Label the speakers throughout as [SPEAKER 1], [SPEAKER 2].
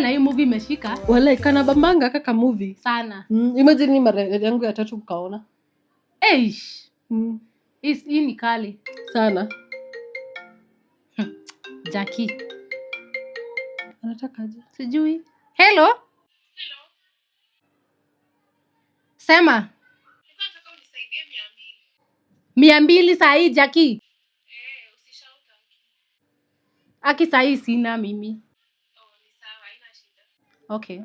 [SPEAKER 1] Na hii movie imeshika.
[SPEAKER 2] Wala kana bambanga kaka movie
[SPEAKER 1] Sana.
[SPEAKER 2] Imagine mara yangu ya 3 ukaona.
[SPEAKER 1] Eish. Hii ni kali.
[SPEAKER 2] Sana.
[SPEAKER 1] Jackie.
[SPEAKER 2] Anataka aje?
[SPEAKER 1] Sijui. Hello? Sema.
[SPEAKER 3] Nataka unisaidie
[SPEAKER 1] 200 saa hii Jackie.
[SPEAKER 3] Usishauta.
[SPEAKER 1] Aki saa hii sina mimi.
[SPEAKER 3] Ni sawa, haina shida.
[SPEAKER 1] Okay.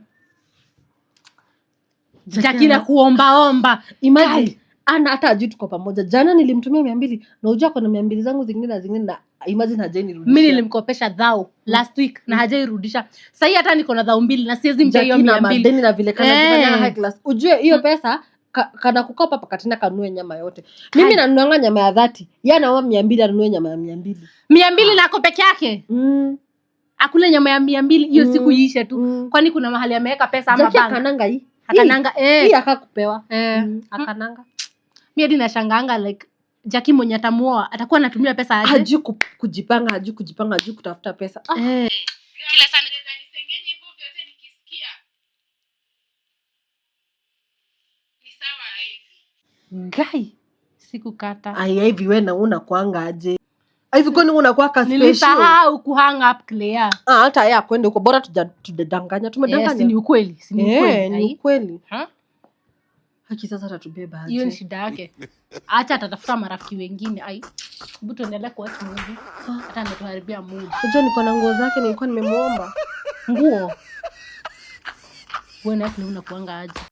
[SPEAKER 1] Jackie na kuomba.
[SPEAKER 2] Imagine ana hata ajui tuko pamoja. Jana nilimtumia 200 na unajua kuna 200 zangu zingine na imagine hajainirudishia.
[SPEAKER 1] Mimi nilimkopesha dhao last week na hajairudisha. Sasa hata niko na dhao 2 na siwezi mpa hiyo 200.
[SPEAKER 2] Na madeni na vile kana jifanya high class. Ujue hiyo pesa kana kukopa pakatina kanunue nyama yote. Mimi nanunuanga nyama ya 30. Yeye anaomba 200 anunue nyama ya 200.
[SPEAKER 1] 200 nako peke yake? Akule nyama ya 200 hiyo siku iishe tu. Kwani kuna mahali ameweka pesa ama bank?
[SPEAKER 2] Akananga hii.
[SPEAKER 1] Akananga
[SPEAKER 2] hii akakupewa.
[SPEAKER 1] Akananga. Mimi hadi nashangaanga like Jackie mwenye atamuoa atakuwa anatumia pesa aje?
[SPEAKER 2] Hajui kujipanga, hajui kutafuta pesa.
[SPEAKER 3] Kila sana nisengenye hivyo vyote nikisikia. Ni sawa hivi.
[SPEAKER 1] Gai. Sikukata.
[SPEAKER 2] Hivi wewe na unakuanga aje? Hivi kwani unakuwa ka special?
[SPEAKER 1] Nilisahau kuhang up Claire.
[SPEAKER 2] Hata yeye akwende huko bora tudanganya. Tumedanganya.
[SPEAKER 1] Si ni ukweli,
[SPEAKER 2] Ni ukweli. Haki sasa atatubeba aje?
[SPEAKER 1] Hiyo ni shida yake. Acha atatafuta marafiki wengine. Hebu tuendelee kuwatch movie. Hata ametuharibia mood.
[SPEAKER 2] Unajua niko na nguo zake nilikuwa nimemuomba.
[SPEAKER 1] Nguo. Wewe na unakuanga aje?